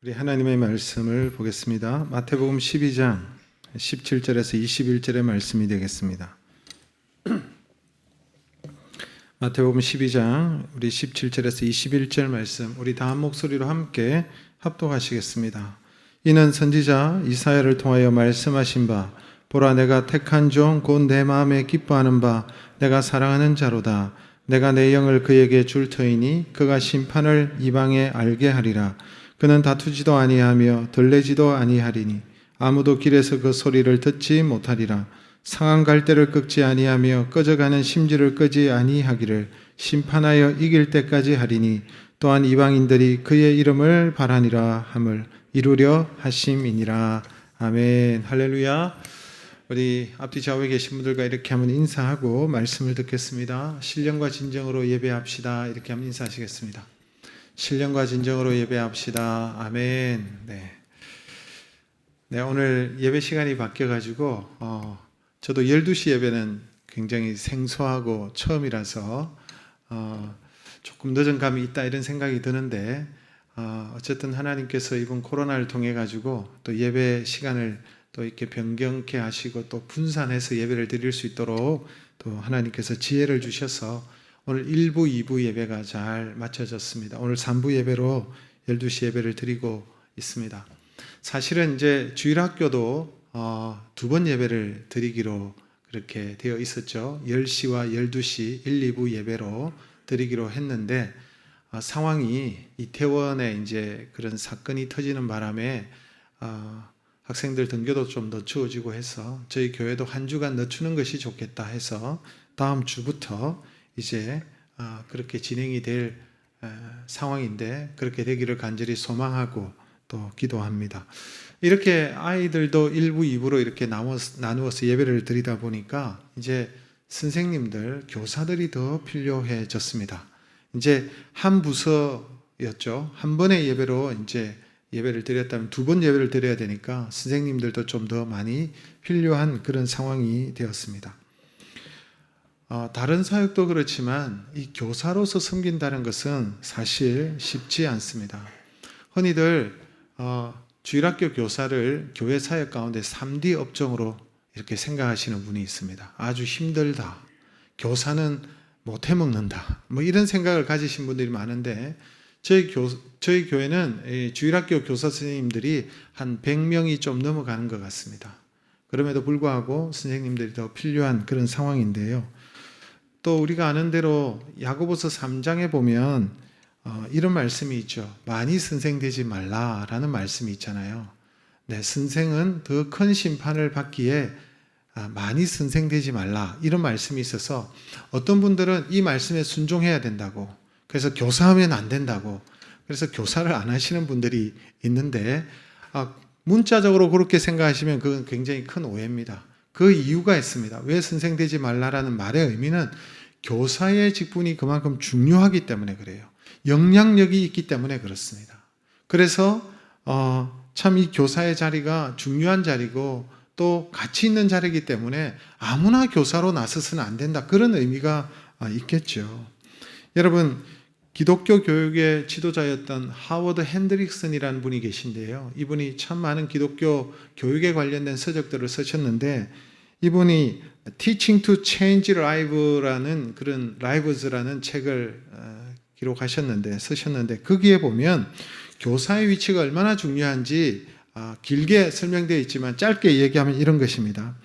우리 하나님의 말씀을 보겠습니다. 마태복음 12장 17절에서 21절의 말씀이 되겠습니다. 마태복음 12장 우리 17절에서 21절 말씀 우리 다 한 목소리로 함께 합독하시겠습니다. 이는 선지자 이사야를 통하여 말씀하신 바 보라 내가 택한 종 곧 내 마음에 기뻐하는 바 내가 사랑하는 자로다. 내가 내 영을 그에게 줄 터이니 그가 심판을 이방에 알게 하리라. 그는 다투지도 아니하며 들레지도 아니하리니 아무도 길에서 그 소리를 듣지 못하리라. 상한 갈대를 꺾지 아니하며 꺼져가는 심지를 끄지 아니하기를 심판하여 이길 때까지 하리니 또한 이방인들이 그의 이름을 바라니라 함을 이루려 하심이니라. 아멘. 할렐루야. 우리 앞뒤 좌우에 계신 분들과 이렇게 한번 인사하고 말씀을 듣겠습니다. 신령과 진정으로 예배합시다. 이렇게 한번 인사하시겠습니다. 신령과 진정으로 예배합시다. 아멘. 네, 오늘 예배 시간이 바뀌어가지고 저도 12시 예배는 굉장히 생소하고 처음이라서 조금 늦은 감이 있다 이런 생각이 드는데 어쨌든 하나님께서 이번 코로나를 통해 가지고 또 예배 시간을 또 이렇게 변경케 하시고 또 분산해서 예배를 드릴 수 있도록 또 하나님께서 지혜를 주셔서 오늘 1부, 2부 예배가 잘 맞춰졌습니다. 오늘 3부 예배로 12시 예배를 드리고 있습니다. 사실은 이제 주일학교도 2번 예배를 드리기로 그렇게 되어 있었죠. 10시와 12시 1, 2부 예배로 드리기로 했는데 상황이 이태원에 이제 그런 사건이 터지는 바람에 학생들 등교도 좀 늦추어지고 해서 저희 교회도 한 주간 늦추는 것이 좋겠다 해서 다음 주부터 이제 그렇게 진행이 될 상황인데 그렇게 되기를 간절히 소망하고 또 기도합니다. 이렇게 아이들도 1부, 2부로 이렇게 나누어서 예배를 드리다 보니까 이제 선생님들, 교사들이 더 필요해졌습니다. 이제 한 부서였죠. 한 번의 예배로 이제 예배를 드렸다면 2번 예배를 드려야 되니까 선생님들도 좀 더 많이 필요한 그런 상황이 되었습니다. 다른 사역도 그렇지만 이 교사로서 섬긴다는 것은 사실 쉽지 않습니다. 흔히들 주일학교 교사를 교회 사역 가운데 3D 업종으로 이렇게 생각하시는 분이 있습니다. 아주 힘들다. 교사는 못 해먹는다. 뭐 이런 생각을 가지신 분들이 많은데 저희 교회는 주일학교 교사 선생님들이 한 100명이 좀 넘어가는 것 같습니다. 그럼에도 불구하고 선생님들이 더 필요한 그런 상황인데요. 또 우리가 아는 대로 야고보서 3장에 보면 이런 말씀이 있죠. 많이 선생되지 말라라는 말씀이 있잖아요. 네, 선생은 더 큰 심판을 받기에 많이 선생되지 말라 이런 말씀이 있어서 어떤 분들은 이 말씀에 순종해야 된다고 그래서 교사하면 안 된다고 그래서 교사를 안 하시는 분들이 있는데 문자적으로 그렇게 생각하시면 그건 굉장히 큰 오해입니다. 그 이유가 있습니다. 왜 선생되지 말라라는 말의 의미는 교사의 직분이 그만큼 중요하기 때문에 그래요. 영향력이 있기 때문에 그렇습니다. 그래서 참 이 교사의 자리가 중요한 자리고 또 가치 있는 자리이기 때문에 아무나 교사로 나서서는 안 된다. 그런 의미가 있겠죠. 여러분 기독교 교육의 지도자였던 하워드 핸드릭슨이라는 분이 계신데요. 이분이 참 많은 기독교 교육에 관련된 서적들을 쓰셨는데 이분이 Teaching to Change Lives라는 그런 Lives라는 책을 쓰셨는데 거기에 보면 교사의 위치가 얼마나 중요한지 길게 설명되어 있지만 짧게 얘기하면 이런 것입니다.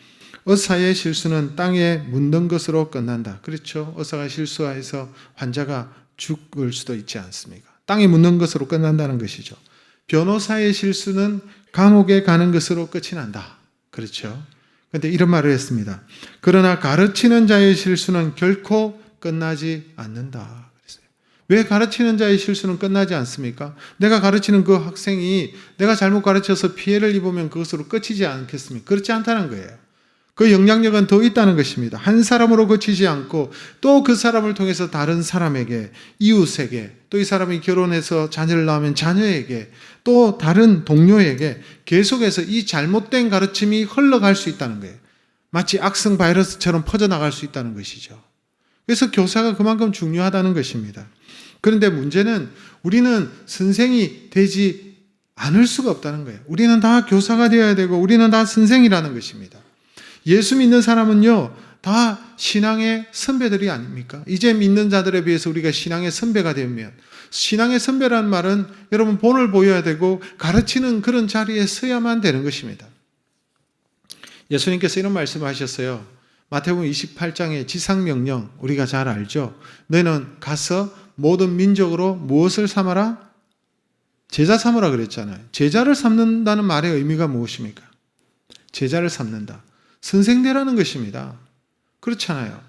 의사의 실수는 땅에 묻는 것으로 끝난다. 그렇죠? 의사가 실수해서 환자가 죽을 수도 있지 않습니까? 땅에 묻는 것으로 끝난다는 것이죠. 변호사의 실수는 감옥에 가는 것으로 끝이 난다. 그렇죠? 그런데 이런 말을 했습니다. 그러나 가르치는 자의 실수는 결코 끝나지 않는다. 그랬어요. 왜 가르치는 자의 실수는 끝나지 않습니까? 내가 가르치는 그 학생이 내가 잘못 가르쳐서 피해를 입으면 그것으로 끝이지 않겠습니까? 그렇지 않다는 거예요. 그 영향력은 더 있다는 것입니다. 한 사람으로 그치지 않고 또 그 사람을 통해서 다른 사람에게, 이웃에게, 또 이 사람이 결혼해서 자녀를 낳으면 자녀에게, 또 다른 동료에게 계속해서 이 잘못된 가르침이 흘러갈 수 있다는 거예요. 마치 악성 바이러스처럼 퍼져나갈 수 있다는 것이죠. 그래서 교사가 그만큼 중요하다는 것입니다. 그런데 문제는 우리는 선생이 되지 않을 수가 없다는 거예요. 우리는 다 교사가 되어야 되고 우리는 다 선생이라는 것입니다. 예수 믿는 사람은요, 다 신앙의 선배들이 아닙니까? 이제 믿는 자들에 비해서 우리가 신앙의 선배가 되면, 신앙의 선배라는 말은 여러분 본을 보여야 되고 가르치는 그런 자리에 서야만 되는 것입니다. 예수님께서 이런 말씀을 하셨어요. 마태복음 28장의 지상명령, 우리가 잘 알죠? 너희는 가서 모든 민족으로 무엇을 삼아라? 제자 삼으라 그랬잖아요. 제자를 삼는다는 말의 의미가 무엇입니까? 제자를 삼는다. 선생되라는 것입니다. 그렇잖아요.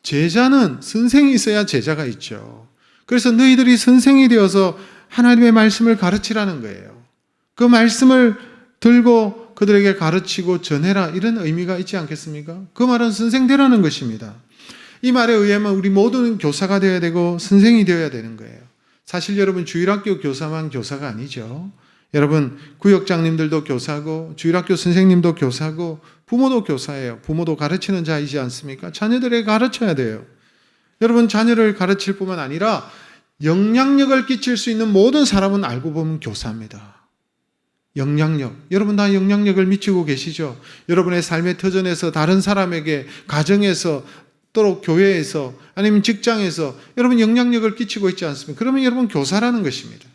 제자는 선생이 있어야 제자가 있죠. 그래서 너희들이 선생이 되어서 하나님의 말씀을 가르치라는 거예요. 그 말씀을 들고 그들에게 가르치고 전해라, 이런 의미가 있지 않겠습니까? 그 말은 선생되라는 것입니다. 이 말에 의하면 우리 모두는 교사가 되어야 되고 선생이 되어야 되는 거예요. 사실 여러분 주일학교 교사만 교사가 아니죠. 여러분 구역장님들도 교사고 주일학교 선생님도 교사고 부모도 교사예요. 부모도 가르치는 자이지 않습니까? 자녀들에게 가르쳐야 돼요. 여러분 자녀를 가르칠 뿐만 아니라 영향력을 끼칠 수 있는 모든 사람은 알고 보면 교사입니다. 영향력. 여러분 다 영향력을 미치고 계시죠? 여러분의 삶의 터전에서 다른 사람에게, 가정에서, 또 교회에서, 아니면 직장에서 여러분 영향력을 끼치고 있지 않습니까? 그러면 여러분 교사라는 것입니다.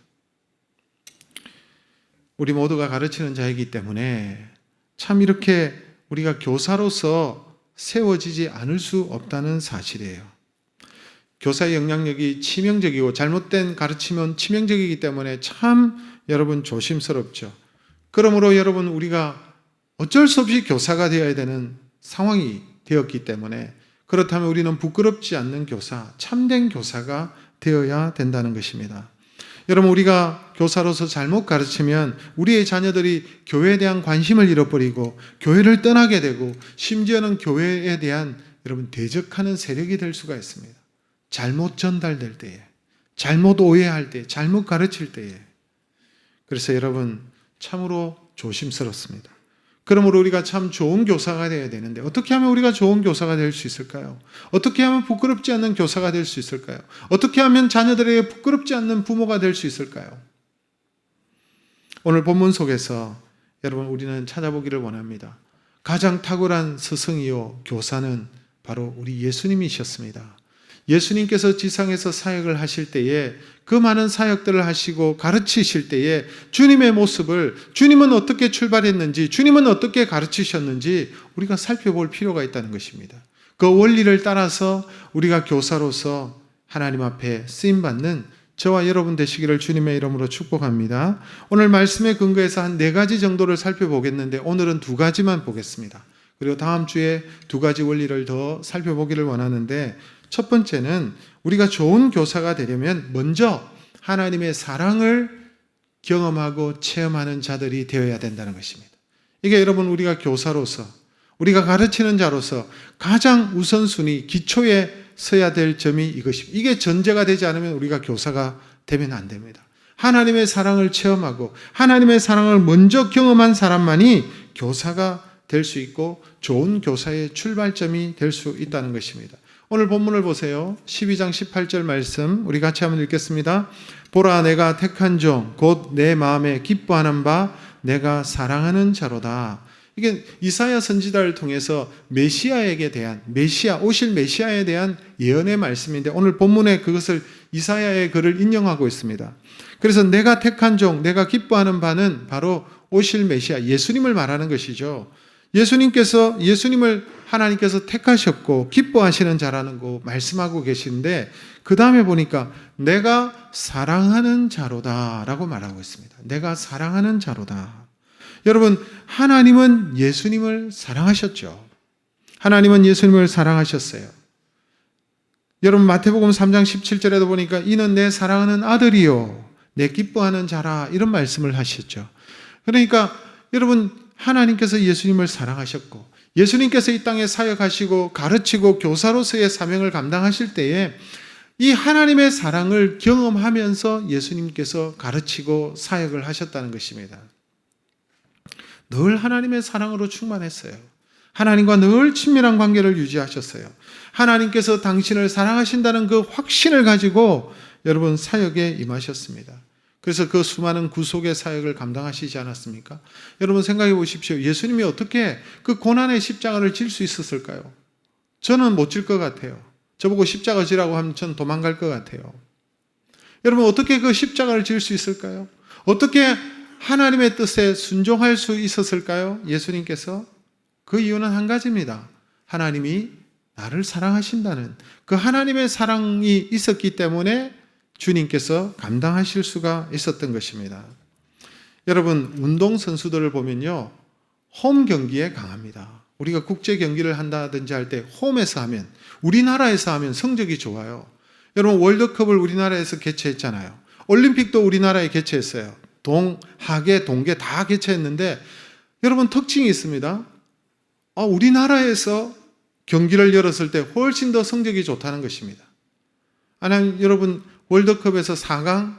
우리 모두가 가르치는 자이기 때문에 참 이렇게 우리가 교사로서 세워지지 않을 수 없다는 사실이에요. 교사의 영향력이 치명적이고 잘못된 가르침은 치명적이기 때문에 참 여러분 조심스럽죠. 그러므로 여러분 우리가 어쩔 수 없이 교사가 되어야 되는 상황이 되었기 때문에, 그렇다면 우리는 부끄럽지 않는 교사, 참된 교사가 되어야 된다는 것입니다. 여러분 우리가 교사로서 잘못 가르치면 우리의 자녀들이 교회에 대한 관심을 잃어버리고 교회를 떠나게 되고 심지어는 교회에 대한 여러분 대적하는 세력이 될 수가 있습니다. 잘못 전달될 때에, 잘못 오해할 때, 잘못 가르칠 때에. 그래서 여러분 참으로 조심스럽습니다. 그러므로 우리가 참 좋은 교사가 되어야 되는데 어떻게 하면 우리가 좋은 교사가 될 수 있을까요? 어떻게 하면 부끄럽지 않는 교사가 될 수 있을까요? 어떻게 하면 자녀들에게 부끄럽지 않는 부모가 될 수 있을까요? 오늘 본문 속에서 여러분 우리는 찾아보기를 원합니다. 가장 탁월한 스승이요 교사는 바로 우리 예수님이셨습니다. 예수님께서 지상에서 사역을 하실 때에, 그 많은 사역들을 하시고 가르치실 때에 주님의 모습을, 주님은 어떻게 출발했는지, 주님은 어떻게 가르치셨는지 우리가 살펴볼 필요가 있다는 것입니다. 그 원리를 따라서 우리가 교사로서 하나님 앞에 쓰임받는 저와 여러분 되시기를 주님의 이름으로 축복합니다. 오늘 말씀에 근거해서 한 4가지 정도를 살펴보겠는데 오늘은 2가지만 보겠습니다. 그리고 다음 주에 2가지 원리를 더 살펴보기를 원하는데, 첫 번째는 우리가 좋은 교사가 되려면 먼저 하나님의 사랑을 경험하고 체험하는 자들이 되어야 된다는 것입니다. 이게 여러분 우리가 교사로서, 우리가 가르치는 자로서 가장 우선순위, 기초에 서야 될 점이 이것입니다. 이게 전제가 되지 않으면 우리가 교사가 되면 안 됩니다. 하나님의 사랑을 체험하고 하나님의 사랑을 먼저 경험한 사람만이 교사가 될 수 있고 좋은 교사의 출발점이 될 수 있다는 것입니다. 오늘 본문을 보세요. 12장 18절 말씀 우리 같이 한번 읽겠습니다. 보라, 내가 택한 종 곧 내 마음에 기뻐하는 바 내가 사랑하는 자로다. 이게 이사야 선지자를 통해서 메시아에게 대한, 오실 메시아에 대한 예언의 말씀인데 오늘 본문에 그것을 이사야의 글을 인용하고 있습니다. 그래서 내가 택한 종, 내가 기뻐하는 바는 바로 오실 메시아, 예수님을 말하는 것이죠. 예수님을 하나님께서 택하셨고 기뻐하시는 자라는 거 말씀하고 계시는데, 그 다음에 보니까 내가 사랑하는 자로다 라고 말하고 있습니다. 내가 사랑하는 자로다. 여러분, 하나님은 예수님을 사랑하셨죠. 하나님은 예수님을 사랑하셨어요. 여러분 마태복음 3장 17절에도 보니까 이는 내 사랑하는 아들이요 내 기뻐하는 자라, 이런 말씀을 하셨죠. 그러니까 여러분 하나님께서 예수님을 사랑하셨고 예수님께서 이 땅에 사역하시고 가르치고 교사로서의 사명을 감당하실 때에 이 하나님의 사랑을 경험하면서 예수님께서 가르치고 사역을 하셨다는 것입니다. 늘 하나님의 사랑으로 충만했어요. 하나님과 늘 친밀한 관계를 유지하셨어요. 하나님께서 당신을 사랑하신다는 그 확신을 가지고 여러분 사역에 임하셨습니다. 그래서 그 수많은 구속의 사역을 감당하시지 않았습니까? 여러분 생각해 보십시오. 예수님이 어떻게 그 고난의 십자가를 질 수 있었을까요? 저는 못 질 것 같아요. 저보고 십자가 지라고 하면 전 도망갈 것 같아요. 여러분 어떻게 그 십자가를 질 수 있을까요? 어떻게 하나님의 뜻에 순종할 수 있었을까요? 예수님께서 그 이유는 한 가지입니다. 하나님이 나를 사랑하신다는 그 하나님의 사랑이 있었기 때문에 주님께서 감당하실 수가 있었던 것입니다. 여러분 운동선수들을 보면요, 홈 경기에 강합니다. 우리가 국제 경기를 한다든지 할 때 홈에서 하면, 우리나라에서 하면 성적이 좋아요. 여러분 월드컵을 우리나라에서 개최했잖아요. 올림픽도 우리나라에 개최했어요. 하계, 동계 다 개최했는데 여러분 특징이 있습니다. 우리나라에서 경기를 열었을 때 훨씬 더 성적이 좋다는 것입니다. 아니면 여러분 월드컵에서 4강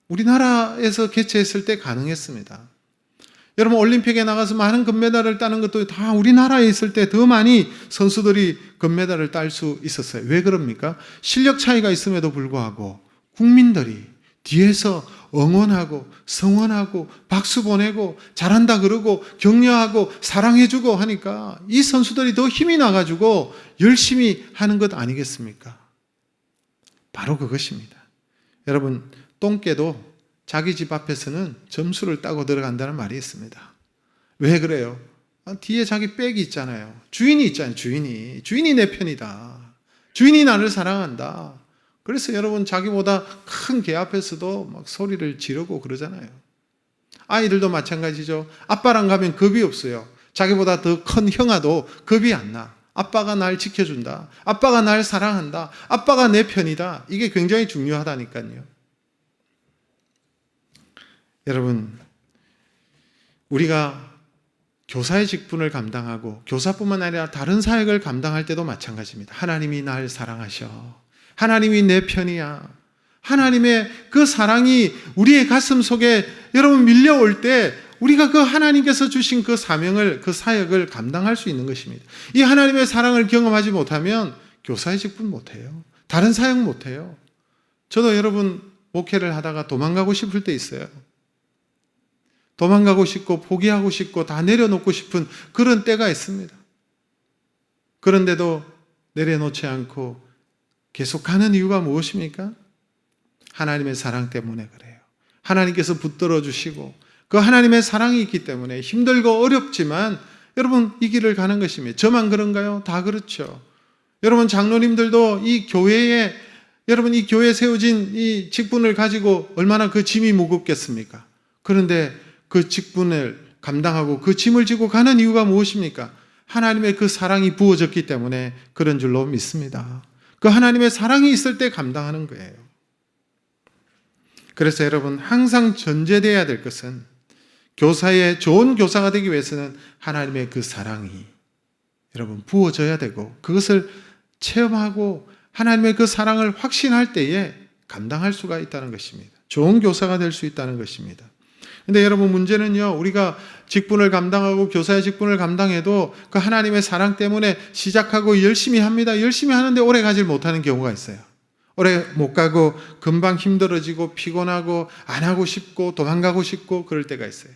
우리나라에서 개최했을 때 가능했습니다. 여러분 올림픽에 나가서 많은 금메달을 따는 것도 다 우리나라에 있을 때 더 많이 선수들이 금메달을 딸 수 있었어요. 왜 그럽니까? 실력 차이가 있음에도 불구하고 국민들이 뒤에서 응원하고 성원하고 박수 보내고 잘한다 그러고 격려하고 사랑해주고 하니까 이 선수들이 더 힘이 나가지고 열심히 하는 것 아니겠습니까? 바로 그것입니다. 여러분 똥개도 자기 집 앞에서는 점수를 따고 들어간다는 말이 있습니다. 왜 그래요? 뒤에 자기 백이 있잖아요. 주인이 있잖아요. 주인이 내 편이다. 주인이 나를 사랑한다. 그래서 여러분 자기보다 큰 개 앞에서도 막 소리를 지르고 그러잖아요. 아이들도 마찬가지죠. 아빠랑 가면 겁이 없어요. 자기보다 더 큰 형아도 겁이 안 나. 아빠가 날 지켜준다. 아빠가 날 사랑한다. 아빠가 내 편이다. 이게 굉장히 중요하다니까요. 여러분, 우리가 교사의 직분을 감당하고 교사뿐만 아니라 다른 사역을 감당할 때도 마찬가지입니다. 하나님이 날 사랑하셔. 하나님이 내 편이야. 하나님의 그 사랑이 우리의 가슴 속에 여러분 밀려올 때 우리가 그 하나님께서 주신 그 사명을, 그 사역을 감당할 수 있는 것입니다. 이 하나님의 사랑을 경험하지 못하면 교사의 직분 못해요. 다른 사역 못해요. 저도 여러분 목회를 하다가 도망가고 싶을 때 있어요. 도망가고 싶고 포기하고 싶고 다 내려놓고 싶은 그런 때가 있습니다. 그런데도 내려놓지 않고 계속 가는 이유가 무엇입니까? 하나님의 사랑 때문에 그래요. 하나님께서 붙들어 주시고 그 하나님의 사랑이 있기 때문에 힘들고 어렵지만 여러분 이 길을 가는 것입니다. 저만 그런가요? 다 그렇죠. 여러분 장로님들도 이 교회에 여러분 이 교회에 세워진 이 직분을 가지고 얼마나 그 짐이 무겁겠습니까? 그런데 그 직분을 감당하고 그 짐을 지고 가는 이유가 무엇입니까? 하나님의 그 사랑이 부어졌기 때문에 그런 줄로 믿습니다. 그 하나님의 사랑이 있을 때 감당하는 거예요. 그래서 여러분 항상 전제되어야 될 것은 교사의 좋은 교사가 되기 위해서는 하나님의 그 사랑이 여러분 부어져야 되고 그것을 체험하고 하나님의 그 사랑을 확신할 때에 감당할 수가 있다는 것입니다. 좋은 교사가 될 수 있다는 것입니다. 근데 여러분 문제는요, 우리가 직분을 감당하고 교사의 직분을 감당해도 그 하나님의 사랑 때문에 시작하고 열심히 합니다. 열심히 하는데 오래 가질 못하는 경우가 있어요. 오래 못 가고 금방 힘들어지고 피곤하고 안 하고 싶고 도망가고 싶고 그럴 때가 있어요.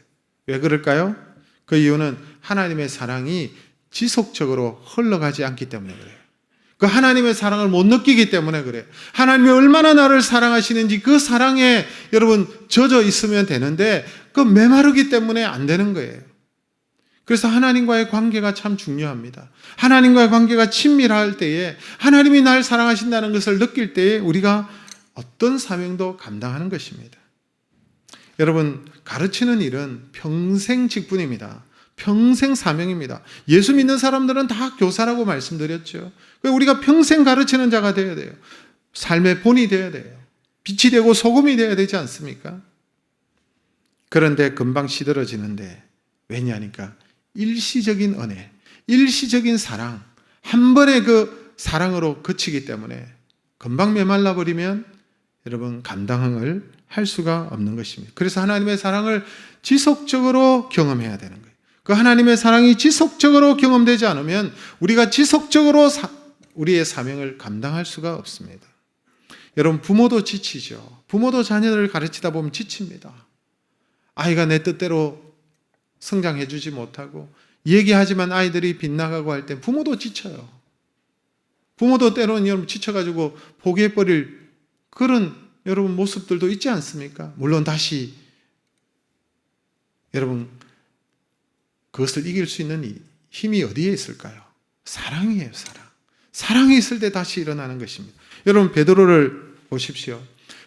왜 그럴까요? 그 이유는 하나님의 사랑이 지속적으로 흘러가지 않기 때문에 그래요. 그 하나님의 사랑을 못 느끼기 때문에 그래요. 하나님이 얼마나 나를 사랑하시는지 그 사랑에 여러분 젖어 있으면 되는데 그 메마르기 때문에 안 되는 거예요. 그래서 하나님과의 관계가 참 중요합니다. 하나님과의 관계가 친밀할 때에 하나님이 날 사랑하신다는 것을 느낄 때에 우리가 어떤 사명도 감당하는 것입니다. 여러분 가르치는 일은 평생 직분입니다. 평생 사명입니다. 예수 믿는 사람들은 다 교사라고 말씀드렸죠. 우리가 평생 가르치는 자가 되어야 돼요. 삶의 본이 되어야 돼요. 빛이 되고 소금이 되어야 되지 않습니까? 그런데 금방 시들어지는데 왜냐하니까 일시적인 은혜, 일시적인 사랑, 한 번의 그 사랑으로 그치기 때문에 금방 메말라 버리면 여러분 감당을 할 수가 없는 것입니다. 그래서 하나님의 사랑을 지속적으로 경험해야 되는 거예요. 그 하나님의 사랑이 지속적으로 경험되지 않으면 우리가 지속적으로 우리의 사명을 감당할 수가 없습니다. 여러분, 부모도 지치죠. 부모도 자녀를 가르치다 보면 지칩니다. 아이가 내 뜻대로 성장해 주지 못하고 얘기하지만 아이들이 빗나가고 할 때 부모도 지쳐요. 부모도 때로는 여러분 지쳐가지고 포기해버릴 그런 여러분 모습들도 있지 않습니까? 물론 다시 여러분 그것을 이길 수 있는 힘이 어디에 있을까요? 사랑이에요, 사랑. 사랑이 있을 때 다시 일어나는 것입니다. 여러분, 베드로를 보십시오.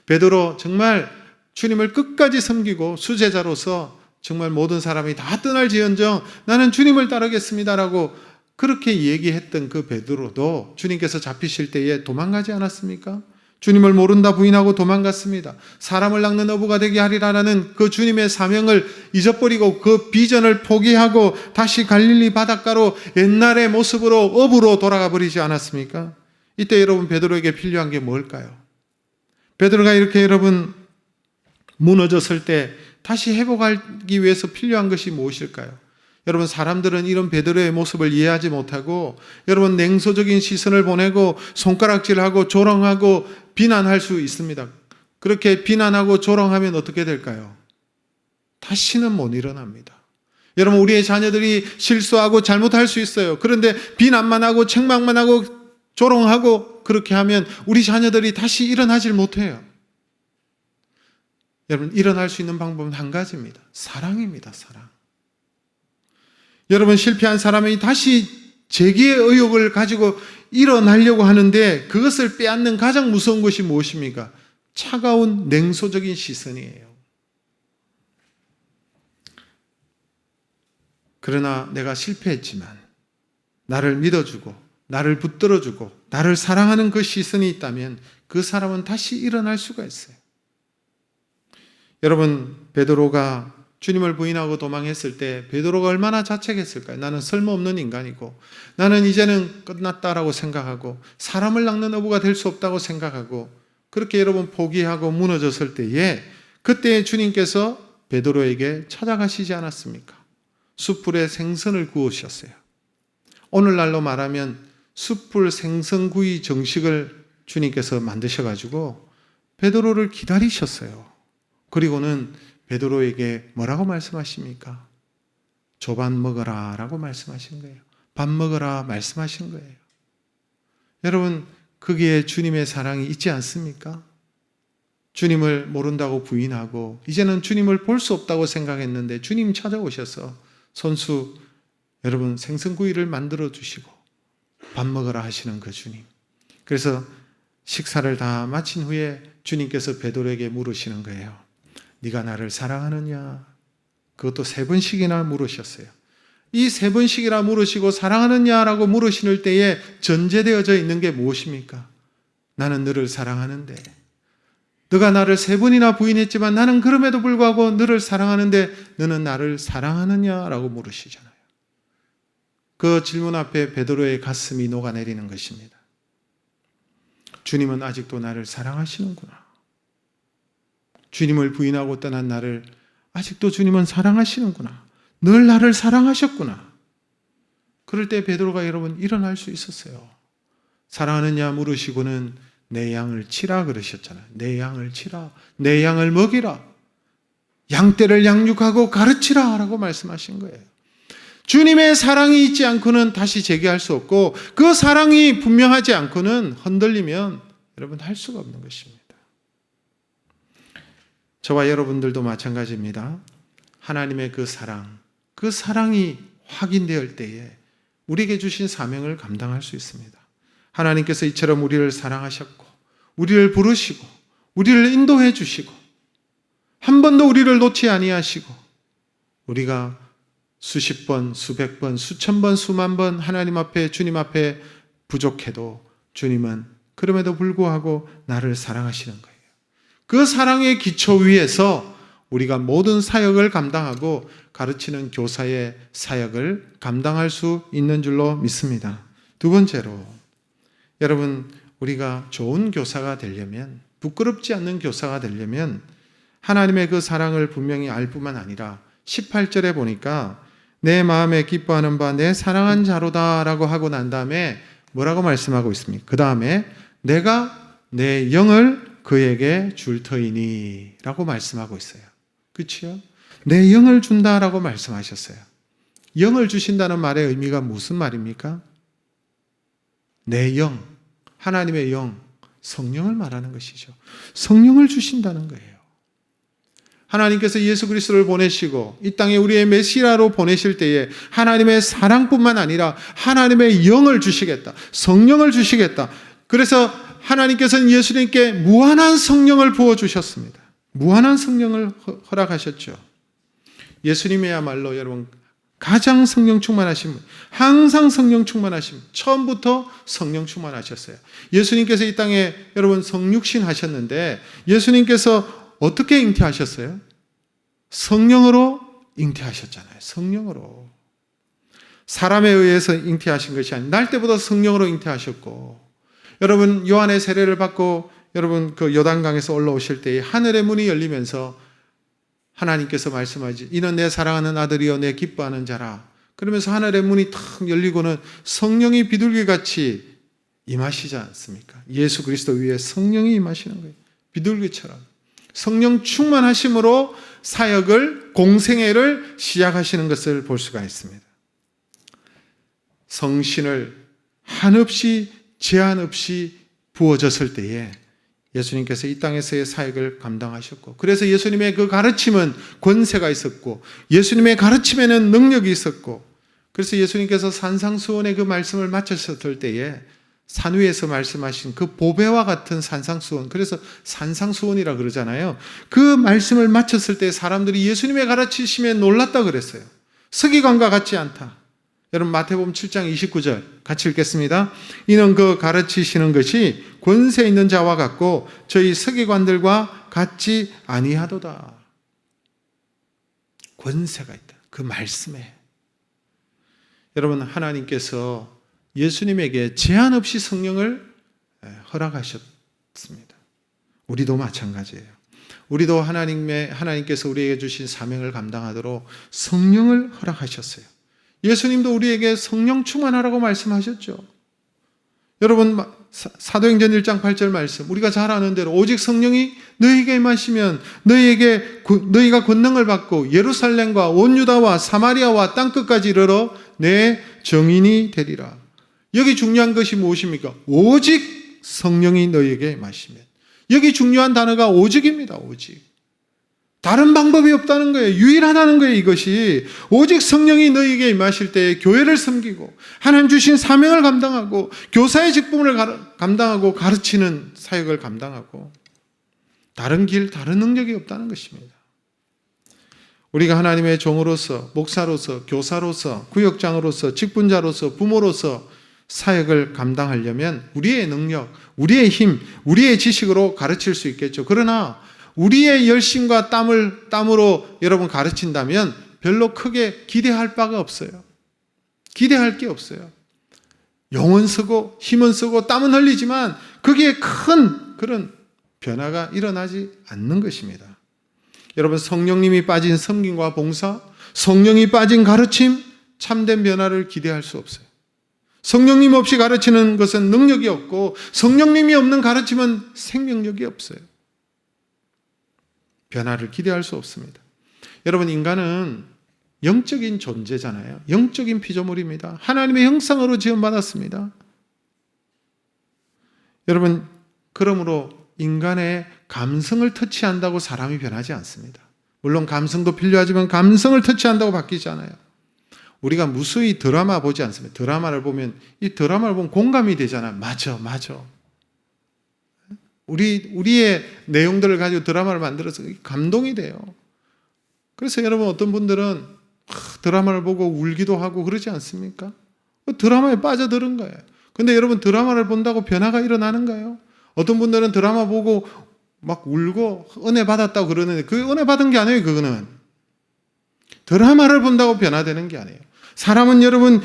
베드로 정말 주님을 끝까지 섬기고 수제자로서 정말 모든 사람이 다 떠날지언정 나는 주님을 따르겠습니다라고 그렇게 얘기했던 그 베드로도 주님께서 잡히실 때에 도망가지 않았습니까? 주님을 모른다 부인하고 도망갔습니다. 사람을 낚는 어부가 되게 하리라라는 그 주님의 사명을 잊어버리고 그 비전을 포기하고 다시 갈릴리 바닷가로 옛날의 모습으로 어부로 돌아가 버리지 않았습니까? 이때 여러분 베드로에게 필요한 게 뭘까요? 베드로가 이렇게 여러분 무너졌을 때 다시 회복하기 위해서 필요한 것이 무엇일까요? 여러분, 사람들은 이런 베드로의 모습을 이해하지 못하고 여러분 냉소적인 시선을 보내고 손가락질하고 조롱하고 비난할 수 있습니다. 그렇게 비난하고 조롱하면 어떻게 될까요? 다시는 못 일어납니다. 여러분, 우리의 자녀들이 실수하고 잘못할 수 있어요. 그런데 비난만 하고 책망만 하고 조롱하고 그렇게 하면 우리 자녀들이 다시 일어나질 못해요. 여러분, 일어날 수 있는 방법은 한 가지입니다. 사랑입니다. 사랑. 여러분, 실패한 사람이 다시 재기의 의욕을 가지고 일어나려고 하는데 그것을 빼앗는 가장 무서운 것이 무엇입니까? 차가운 냉소적인 시선이에요. 그러나 내가 실패했지만 나를 믿어주고 나를 붙들어주고 나를 사랑하는 그 시선이 있다면 그 사람은 다시 일어날 수가 있어요. 여러분, 베드로가 주님을 부인하고 도망했을 때 베드로가 얼마나 자책했을까요? 나는 쓸모없는 인간이고 나는 이제는 끝났다라고 생각하고 사람을 낚는 어부가 될 수 없다고 생각하고 그렇게 여러분 포기하고 무너졌을 때에 그때 주님께서 베드로에게 찾아가시지 않았습니까? 숯불에 생선을 구우셨어요. 오늘날로 말하면 숯불 생선구이 정식을 주님께서 만드셔가지고 베드로를 기다리셨어요. 그리고는 베드로에게 뭐라고 말씀하십니까? 조반 먹어라 라고 말씀하신 거예요. 밥 먹어라 말씀하신 거예요. 여러분, 거기에 주님의 사랑이 있지 않습니까? 주님을 모른다고 부인하고 이제는 주님을 볼 수 없다고 생각했는데 주님 찾아오셔서 손수 여러분 생선구이를 만들어 주시고 밥 먹으라 하시는 그 주님. 그래서 식사를 다 마친 후에 주님께서 베드로에게 물으시는 거예요. 네가 나를 사랑하느냐? 그것도 3번씩이나 물으셨어요. 이 3번씩이나 물으시고 사랑하느냐라고 물으실 때에 전제되어져 있는 게 무엇입니까? 나는 너를 사랑하는데 너가 나를 3번이나 부인했지만 나는 그럼에도 불구하고 너를 사랑하는데 너는 나를 사랑하느냐라고 물으시잖아요. 그 질문 앞에 베드로의 가슴이 녹아내리는 것입니다. 주님은 아직도 나를 사랑하시는구나. 주님을 부인하고 떠난 나를 아직도 주님은 사랑하시는구나. 늘 나를 사랑하셨구나. 그럴 때 베드로가 여러분 일어날 수 있었어요. 사랑하느냐 물으시고는 내 양을 치라 그러셨잖아요. 내 양을 치라. 내 양을 먹이라. 양떼를 양육하고 가르치라 라고 말씀하신 거예요. 주님의 사랑이 있지 않고는 다시 재개할 수 없고 그 사랑이 분명하지 않고는 흔들리면 여러분 할 수가 없는 것입니다. 저와 여러분들도 마찬가지입니다. 하나님의 그 사랑이 확인될 때에 우리에게 주신 사명을 감당할 수 있습니다. 하나님께서 이처럼 우리를 사랑하셨고 우리를 부르시고 우리를 인도해 주시고 한 번도 우리를 놓지 아니하시고 우리가 수십 번, 수백 번, 수천 번, 수만 번 하나님 앞에 주님 앞에 부족해도 주님은 그럼에도 불구하고 나를 사랑하시는 거예요. 그 사랑의 기초 위에서 우리가 모든 사역을 감당하고 가르치는 교사의 사역을 감당할 수 있는 줄로 믿습니다. 두 번째로 여러분 우리가 좋은 교사가 되려면 부끄럽지 않는 교사가 되려면 하나님의 그 사랑을 분명히 알 뿐만 아니라 18절에 보니까 내 마음에 기뻐하는 바 내 사랑한 자로다 라고 하고 난 다음에 뭐라고 말씀하고 있습니까? 그 다음에 내가 내 영을 그에게 줄 터이니 라고 말씀하고 있어요. 그렇죠? 내 영을 준다라고 말씀하셨어요. 영을 주신다는 말의 의미가 무슨 말입니까? 내 영, 하나님의 영, 성령을 말하는 것이죠. 성령을 주신다는 거예요. 하나님께서 예수 그리스도를 보내시고 이 땅에 우리의 메시아로 보내실 때에 하나님의 사랑뿐만 아니라 하나님의 영을 주시겠다. 성령을 주시겠다. 그래서 하나님께서는 예수님께 무한한 성령을 부어주셨습니다. 무한한 성령을 허락하셨죠. 예수님이야말로 여러분 가장 성령 충만하신 분, 항상 성령 충만하신 분, 처음부터 성령 충만하셨어요. 예수님께서 이 땅에 여러분 성육신 하셨는데 예수님께서 어떻게 잉태하셨어요? 성령으로 잉태하셨잖아요. 성령으로. 사람에 의해서 잉태하신 것이 아니라 날 때보다 성령으로 잉태하셨고, 여러분 요한의 세례를 받고 여러분 그 요단강에서 올라오실 때에 하늘의 문이 열리면서 하나님께서 말씀하지, 이는 내 사랑하는 아들이요 내 기뻐하는 자라. 그러면서 하늘의 문이 탁 열리고는 성령이 비둘기같이 임하시지 않습니까? 예수 그리스도 위에 성령이 임하시는 거예요. 비둘기처럼. 성령 충만하심으로 사역을, 공생애를 시작하시는 것을 볼 수가 있습니다. 성신을 한없이 제한 없이 부어졌을 때에 예수님께서 이 땅에서의 사역을 감당하셨고, 그래서 예수님의 그 가르침은 권세가 있었고 예수님의 가르침에는 능력이 있었고, 그래서 예수님께서 산상수훈의 그 말씀을 마쳤을 때에 산 위에서 말씀하신 그 보배와 같은 산상수훈, 그래서 산상수훈이라 그러잖아요. 그 말씀을 마쳤을 때 사람들이 예수님의 가르치심에 놀랐다 그랬어요. 서기관과 같지 않다. 여러분 마태복음 7장 29절 같이 읽겠습니다. 이는 그 가르치시는 것이 권세 있는 자와 같고 저희 서기관들과 같지 아니하도다. 권세가 있다. 그 말씀에. 여러분 하나님께서 예수님에게 제한 없이 성령을 허락하셨습니다. 우리도 마찬가지예요. 우리도 하나님께서 우리에게 주신 사명을 감당하도록 성령을 허락하셨어요. 예수님도 우리에게 성령 충만하라고 말씀하셨죠. 여러분 사도행전 1장 8절 말씀 우리가 잘 아는 대로 오직 성령이 너희에게 임하시면 너희가 권능을 받고 예루살렘과 온 유다와 사마리아와 땅끝까지 이르러 내 증인이 되리라. 여기 중요한 것이 무엇입니까? 오직 성령이 너희에게 임하시면. 여기 중요한 단어가 오직입니다. 오직. 다른 방법이 없다는 거예요. 유일하다는 거예요. 이것이 오직 성령이 너희에게 임하실 때 교회를 섬기고 하나님 주신 사명을 감당하고 교사의 직분을 감당하고 가르치는 사역을 감당하고 다른 길, 다른 능력이 없다는 것입니다. 우리가 하나님의 종으로서, 목사로서, 교사로서, 구역장으로서, 직분자로서, 부모로서 사역을 감당하려면 우리의 능력, 우리의 힘, 우리의 지식으로 가르칠 수 있겠죠. 그러나 우리의 열심과 땀으로 여러분 가르친다면 별로 크게 기대할 바가 없어요. 기대할 게 없어요. 영은 쓰고 힘은 쓰고 땀은 흘리지만 거기에 큰 그런 변화가 일어나지 않는 것입니다. 여러분 성령님이 빠진 섬김과 봉사, 성령이 빠진 가르침, 참된 변화를 기대할 수 없어요. 성령님 없이 가르치는 것은 능력이 없고 성령님이 없는 가르침은 생명력이 없어요. 변화를 기대할 수 없습니다. 여러분 인간은 영적인 존재잖아요. 영적인 피조물입니다. 하나님의 형상으로 지음받았습니다. 여러분 그러므로 인간의 감성을 터치한다고 사람이 변하지 않습니다. 물론 감성도 필요하지만 감성을 터치한다고 바뀌지 않아요. 우리가 무수히 드라마 보지 않습니다. 드라마를 보면 이 드라마를 보면 공감이 되잖아요. 맞아. 우리의 내용들을 가지고 드라마를 만들어서 감동이 돼요. 그래서 여러분 어떤 분들은 드라마를 보고 울기도 하고 그러지 않습니까? 드라마에 빠져드는 거예요. 근데 여러분 드라마를 본다고 변화가 일어나는가요? 어떤 분들은 드라마 보고 막 울고 은혜 받았다고 그러는데 그 은혜 받은 게 아니에요. 그거는 드라마를 본다고 변화되는 게 아니에요. 사람은 여러분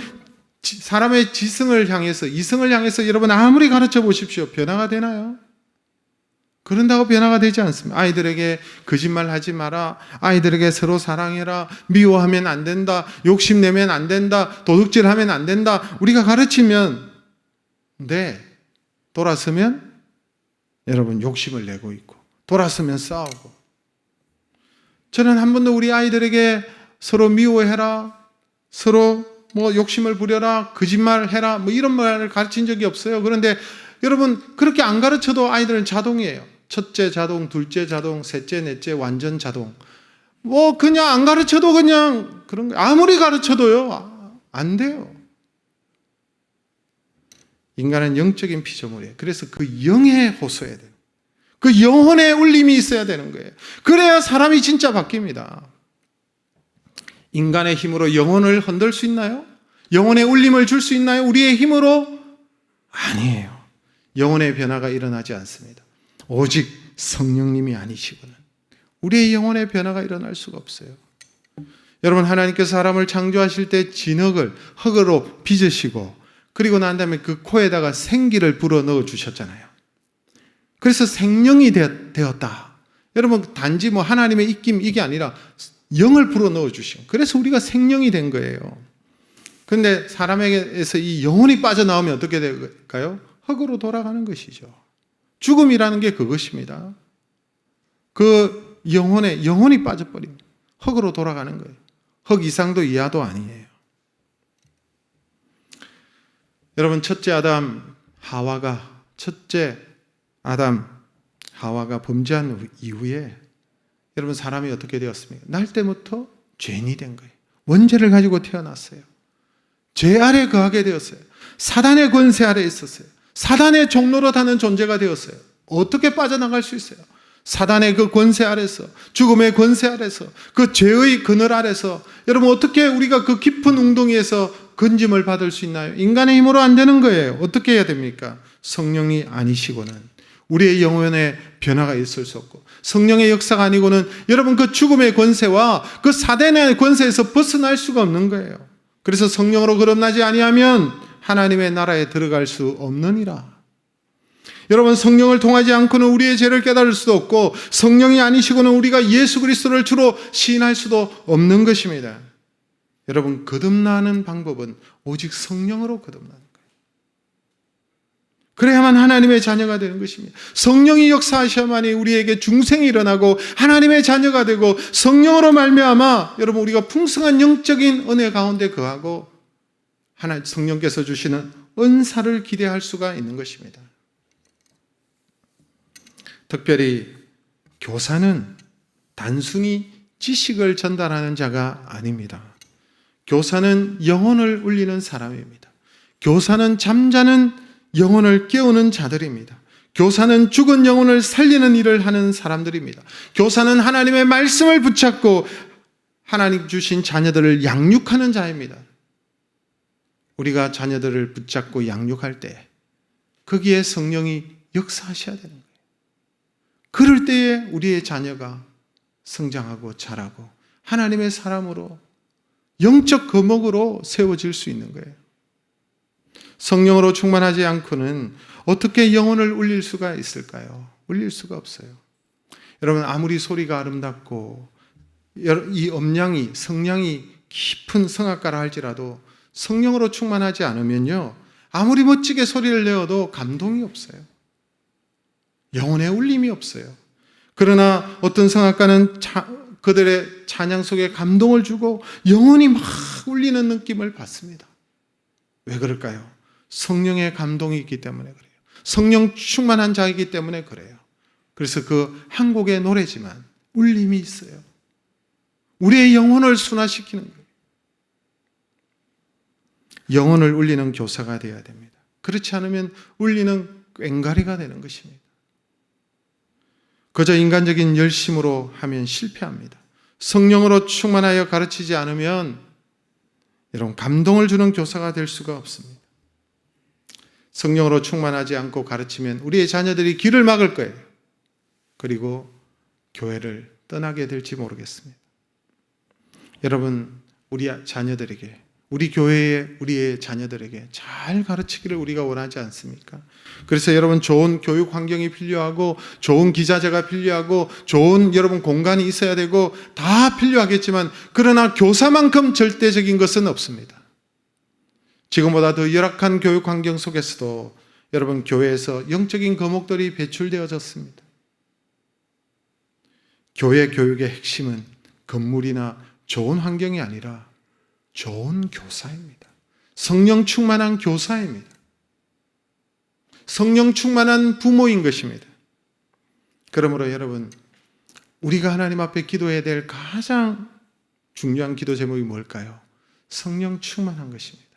사람의 지성을 향해서 이성을 향해서 여러분 아무리 가르쳐 보십시오. 변화가 되나요? 그런다고 변화가 되지 않습니다. 아이들에게 거짓말하지 마라. 아이들에게 서로 사랑해라. 미워하면 안 된다. 욕심내면 안 된다. 도둑질하면 안 된다. 우리가 가르치면 네. 돌아서면 여러분 욕심을 내고 있고 돌아서면 싸우고. 저는 한 번도 우리 아이들에게 서로 미워해라, 서로 뭐 욕심을 부려라, 거짓말해라 뭐 이런 말을 가르친 적이 없어요. 그런데 여러분 그렇게 안 가르쳐도 아이들은 자동이에요. 첫째 자동, 둘째 자동, 셋째, 넷째 완전 자동. 뭐 그냥 안 가르쳐도 그냥 그런 거 아무리 가르쳐도요 안 돼요. 인간은 영적인 피조물이에요. 그래서 그 영에 호소해야 돼요. 그 영혼의 울림이 있어야 되는 거예요. 그래야 사람이 진짜 바뀝니다. 인간의 힘으로 영혼을 흔들 수 있나요? 영혼의 울림을 줄 수 있나요? 우리의 힘으로? 아니에요. 영혼의 변화가 일어나지 않습니다. 오직 성령님이 아니시고는 우리의 영혼의 변화가 일어날 수가 없어요. 여러분, 하나님께서 사람을 창조하실 때 진흙을 흙으로 빚으시고 그리고 난 다음에 그 코에다가 생기를 불어 넣어 주셨잖아요. 그래서 생명이 되었다. 여러분, 단지 뭐 하나님의 입김 이게 아니라 영을 불어 넣어 주신. 그래서 우리가 생명이 된 거예요. 그런데 사람에게서 이 영혼이 빠져나오면 어떻게 될까요? 흙으로 돌아가는 것이죠. 죽음이라는 게 그것입니다. 그 영혼이 빠져버립니다. 흙으로 돌아가는 거예요. 흙 이상도 이하도 아니에요. 여러분, 첫째 아담 하와가 범죄한 이후에 여러분 사람이 어떻게 되었습니까? 날 때부터 죄인이 된 거예요. 원죄를 가지고 태어났어요. 죄 아래 거하게 되었어요. 사단의 권세 아래 있었어요. 사단의 종로로 타는 존재가 되었어요. 어떻게 빠져나갈 수 있어요? 사단의 그 권세 아래서, 죽음의 권세 아래서, 그 죄의 그늘 아래서 여러분 어떻게 우리가 그 깊은 웅덩이에서 건짐을 받을 수 있나요? 인간의 힘으로 안 되는 거예요. 어떻게 해야 됩니까? 성령이 아니시고는 우리의 영혼의 변화가 있을 수 없고, 성령의 역사가 아니고는 여러분 그 죽음의 권세와 그 사단의 권세에서 벗어날 수가 없는 거예요. 그래서 성령으로 거듭나지 아니하면 하나님의 나라에 들어갈 수 없느니라. 여러분, 성령을 통하지 않고는 우리의 죄를 깨달을 수도 없고, 성령이 아니시고는 우리가 예수 그리스도를 주로 시인할 수도 없는 것입니다. 여러분, 거듭나는 방법은 오직 성령으로 거듭나는 거예요. 그래야만 하나님의 자녀가 되는 것입니다. 성령이 역사하셔야만이 우리에게 중생이 일어나고 하나님의 자녀가 되고, 성령으로 말미암아 여러분 우리가 풍성한 영적인 은혜 가운데 거하고 성령께서 주시는 은사를 기대할 수가 있는 것입니다. 특별히 교사는 단순히 지식을 전달하는 자가 아닙니다. 교사는 영혼을 울리는 사람입니다. 교사는 잠자는 영혼을 깨우는 자들입니다. 교사는 죽은 영혼을 살리는 일을 하는 사람들입니다. 교사는 하나님의 말씀을 붙잡고 하나님 주신 자녀들을 양육하는 자입니다. 우리가 자녀들을 붙잡고 양육할 때 거기에 성령이 역사하셔야 되는 거예요. 그럴 때에 우리의 자녀가 성장하고 자라고 하나님의 사람으로 영적 거목으로 세워질 수 있는 거예요. 성령으로 충만하지 않고는 어떻게 영혼을 울릴 수가 있을까요? 울릴 수가 없어요. 여러분, 아무리 소리가 아름답고 이 음량이, 성량이 깊은 성악가라 할지라도 성령으로 충만하지 않으면요, 아무리 멋지게 소리를 내어도 감동이 없어요. 영혼의 울림이 없어요. 그러나 어떤 성악가는 그들의 찬양 속에 감동을 주고 영혼이 막 울리는 느낌을 받습니다. 왜 그럴까요? 성령의 감동이 있기 때문에 그래요. 성령 충만한 자이기 때문에 그래요. 그래서 그 한 곡의 노래지만 울림이 있어요. 우리의 영혼을 순화시키는 거예요. 영혼을 울리는 교사가 되어야 됩니다. 그렇지 않으면 울리는 꽹과리가 되는 것입니다. 그저 인간적인 열심으로 하면 실패합니다. 성령으로 충만하여 가르치지 않으면 여러분 감동을 주는 교사가 될 수가 없습니다. 성령으로 충만하지 않고 가르치면 우리의 자녀들이 길을 막을 거예요. 그리고 교회를 떠나게 될지 모르겠습니다. 여러분, 우리 자녀들에게, 우리 교회에 우리의 자녀들에게 잘 가르치기를 우리가 원하지 않습니까? 그래서 여러분, 좋은 교육 환경이 필요하고 좋은 기자재가 필요하고 좋은 여러분 공간이 있어야 되고 다 필요하겠지만, 그러나 교사만큼 절대적인 것은 없습니다. 지금보다 더 열악한 교육 환경 속에서도 여러분, 교회에서 영적인 거목들이 배출되어졌습니다. 교회 교육의 핵심은 건물이나 좋은 환경이 아니라 좋은 교사입니다. 성령 충만한 교사입니다. 성령 충만한 부모인 것입니다. 그러므로 여러분, 우리가 하나님 앞에 기도해야 될 가장 중요한 기도 제목이 뭘까요? 성령 충만한 것입니다.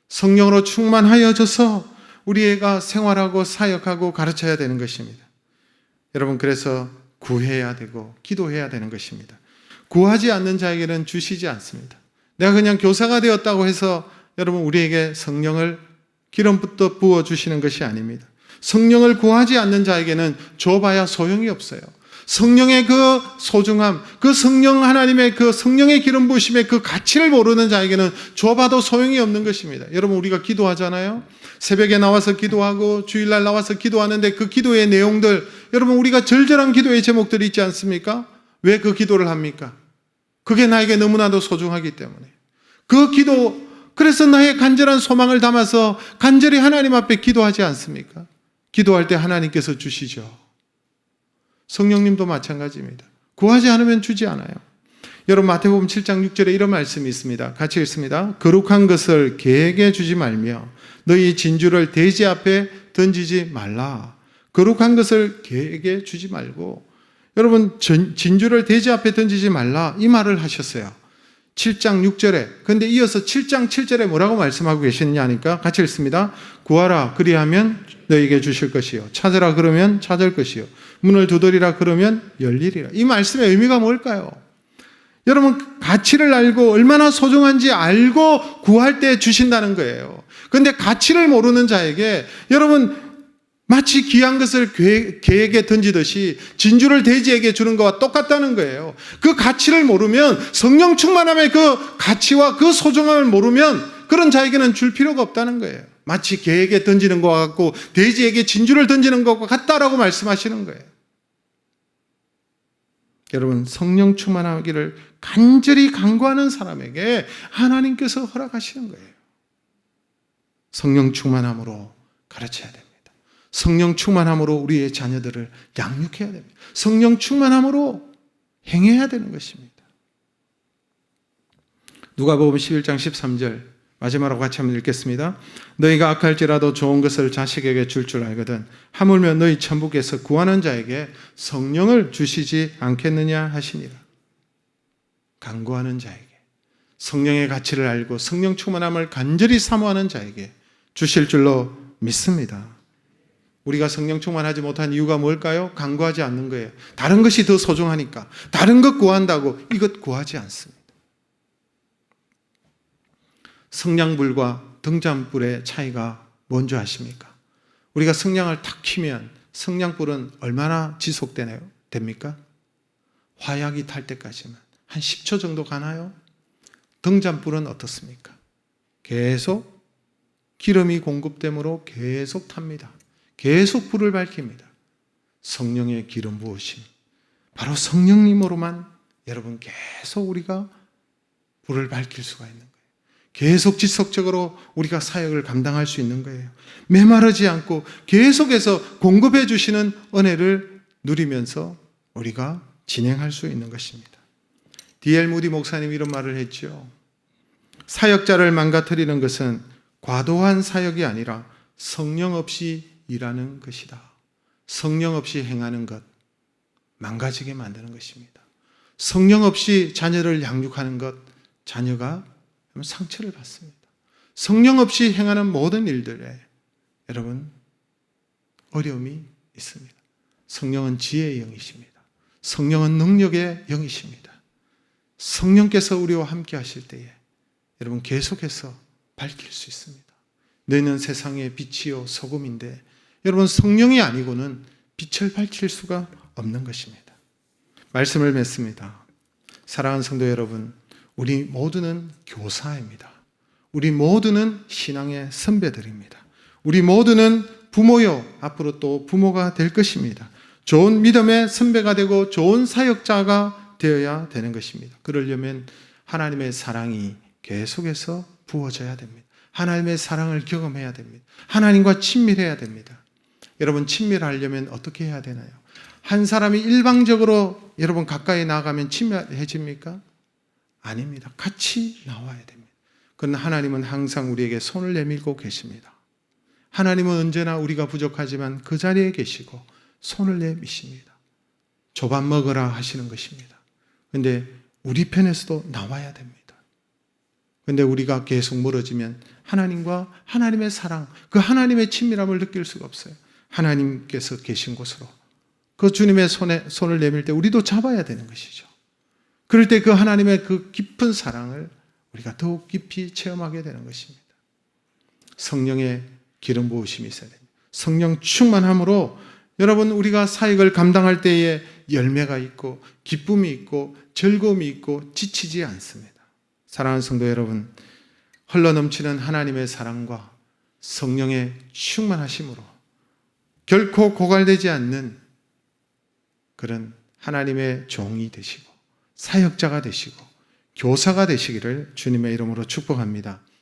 성령으로 충만하여져서 우리 애가 생활하고 사역하고 가르쳐야 되는 것입니다. 여러분, 그래서 구해야 되고 기도해야 되는 것입니다. 구하지 않는 자에게는 주시지 않습니다. 내가 그냥 교사가 되었다고 해서 여러분, 우리에게 성령을 기름부터 부어주시는 것이 아닙니다. 성령을 구하지 않는 자에게는 줘봐야 소용이 없어요. 성령의 그 소중함, 그 성령 하나님의 그 성령의 기름 부으심의 그 가치를 모르는 자에게는 줘봐도 소용이 없는 것입니다. 여러분, 우리가 기도하잖아요. 새벽에 나와서 기도하고 주일날 나와서 기도하는데 그 기도의 내용들, 여러분, 우리가 절절한 기도의 제목들이 있지 않습니까? 왜 그 기도를 합니까? 그게 나에게 너무나도 소중하기 때문에. 그 기도, 그래서 나의 간절한 소망을 담아서 간절히 하나님 앞에 기도하지 않습니까? 기도할 때 하나님께서 주시죠. 성령님도 마찬가지입니다. 구하지 않으면 주지 않아요. 여러분, 마태복음 7장 6절에 이런 말씀이 있습니다. 같이 읽습니다. 거룩한 것을 개에게 주지 말며 너희 진주를 돼지 앞에 던지지 말라. 거룩한 것을 개에게 주지 말고, 여러분, 진주를 돼지 앞에 던지지 말라, 이 말을 하셨어요. 7장 6절에. 근데 이어서 7장 7절에 뭐라고 말씀하고 계시느냐 하니까 같이 읽습니다. 구하라 그리하면 너희에게 주실 것이요, 찾으라 그러면 찾을 것이요, 문을 두드리라 그러면 열리리라. 이 말씀의 의미가 뭘까요? 여러분, 가치를 알고 얼마나 소중한지 알고 구할 때 주신다는 거예요. 그런데 가치를 모르는 자에게 여러분, 마치 귀한 것을 개에게 던지듯이 진주를 돼지에게 주는 것과 똑같다는 거예요. 그 가치를 모르면, 성령 충만함의 그 가치와 그 소중함을 모르면 그런 자에게는 줄 필요가 없다는 거예요. 마치 개에게 던지는 것과 같고 돼지에게 진주를 던지는 것과 같다라고 말씀하시는 거예요. 여러분, 성령 충만하기를 간절히 간구하는 사람에게 하나님께서 허락하시는 거예요. 성령 충만함으로 가르쳐야 됩니다. 성령 충만함으로 우리의 자녀들을 양육해야 됩니다. 성령 충만함으로 행해야 되는 것입니다. 누가복음 11장 13절 마지막으로 같이 한번 읽겠습니다. 너희가 악할지라도 좋은 것을 자식에게 줄 줄 알거든 하물며 너희 천부께서 구하는 자에게 성령을 주시지 않겠느냐 하시니라. 간구하는 자에게, 성령의 가치를 알고 성령 충만함을 간절히 사모하는 자에게 주실 줄로 믿습니다. 우리가 성령 충만하지 못한 이유가 뭘까요? 간구하지 않는 거예요. 다른 것이 더 소중하니까. 다른 것 구한다고 이것 구하지 않습니다. 성냥불과 등잔불의 차이가 뭔지 아십니까? 우리가 성냥을 탁 켜면 성냥불은 얼마나 됩니까? 화약이 탈 때까지만 한 10초 정도 가나요? 등잔불은 어떻습니까? 계속 기름이 공급되므로 계속 탑니다. 계속 불을 밝힙니다. 성령의 기름 부으심, 바로 성령님으로만 여러분 계속 우리가 불을 밝힐 수가 있는 거예요. 계속 지속적으로 우리가 사역을 감당할 수 있는 거예요. 메마르지 않고 계속해서 공급해 주시는 은혜를 누리면서 우리가 진행할 수 있는 것입니다. D.L. 무디 목사님이 이런 말을 했죠. 사역자를 망가뜨리는 것은 과도한 사역이 아니라 성령 없이 일하는 것이다. 성령 없이 행하는 것, 망가지게 만드는 것입니다. 성령 없이 자녀를 양육하는 것, 자녀가 상처를 받습니다. 성령 없이 행하는 모든 일들에 여러분 어려움이 있습니다. 성령은 지혜의 영이십니다. 성령은 능력의 영이십니다. 성령께서 우리와 함께 하실 때에 여러분 계속해서 밝힐 수 있습니다. 너희는 세상의 빛이요 소금인데, 여러분 성령이 아니고는 빛을 밝힐 수가 없는 것입니다. 말씀을 맺습니다. 사랑하는 성도 여러분, 우리 모두는 교사입니다. 우리 모두는 신앙의 선배들입니다. 우리 모두는 부모요, 앞으로 또 부모가 될 것입니다. 좋은 믿음의 선배가 되고 좋은 사역자가 되어야 되는 것입니다. 그러려면 하나님의 사랑이 계속해서 부어져야 됩니다. 하나님의 사랑을 경험해야 됩니다. 하나님과 친밀해야 됩니다. 여러분, 친밀하려면 어떻게 해야 되나요? 한 사람이 일방적으로 여러분 가까이 나가면 친밀해집니까? 아닙니다. 같이 나와야 됩니다. 그러나 하나님은 항상 우리에게 손을 내밀고 계십니다. 하나님은 언제나 우리가 부족하지만 그 자리에 계시고 손을 내미십니다. 조밥 먹으라 하시는 것입니다. 그런데 우리 편에서도 나와야 됩니다. 그런데 우리가 계속 멀어지면 하나님과 하나님의 사랑, 그 하나님의 친밀함을 느낄 수가 없어요. 하나님께서 계신 곳으로 그 주님의 손을 내밀 때 우리도 잡아야 되는 것이죠. 그럴 때 그 하나님의 그 깊은 사랑을 우리가 더욱 깊이 체험하게 되는 것입니다. 성령의 기름 부으심이 있어야 됩니다. 성령 충만함으로 여러분, 우리가 사역을 감당할 때에 열매가 있고 기쁨이 있고 즐거움이 있고 지치지 않습니다. 사랑하는 성도 여러분, 흘러넘치는 하나님의 사랑과 성령의 충만하심으로 결코 고갈되지 않는 그런 하나님의 종이 되시고 사역자가 되시고 교사가 되시기를 주님의 이름으로 축복합니다.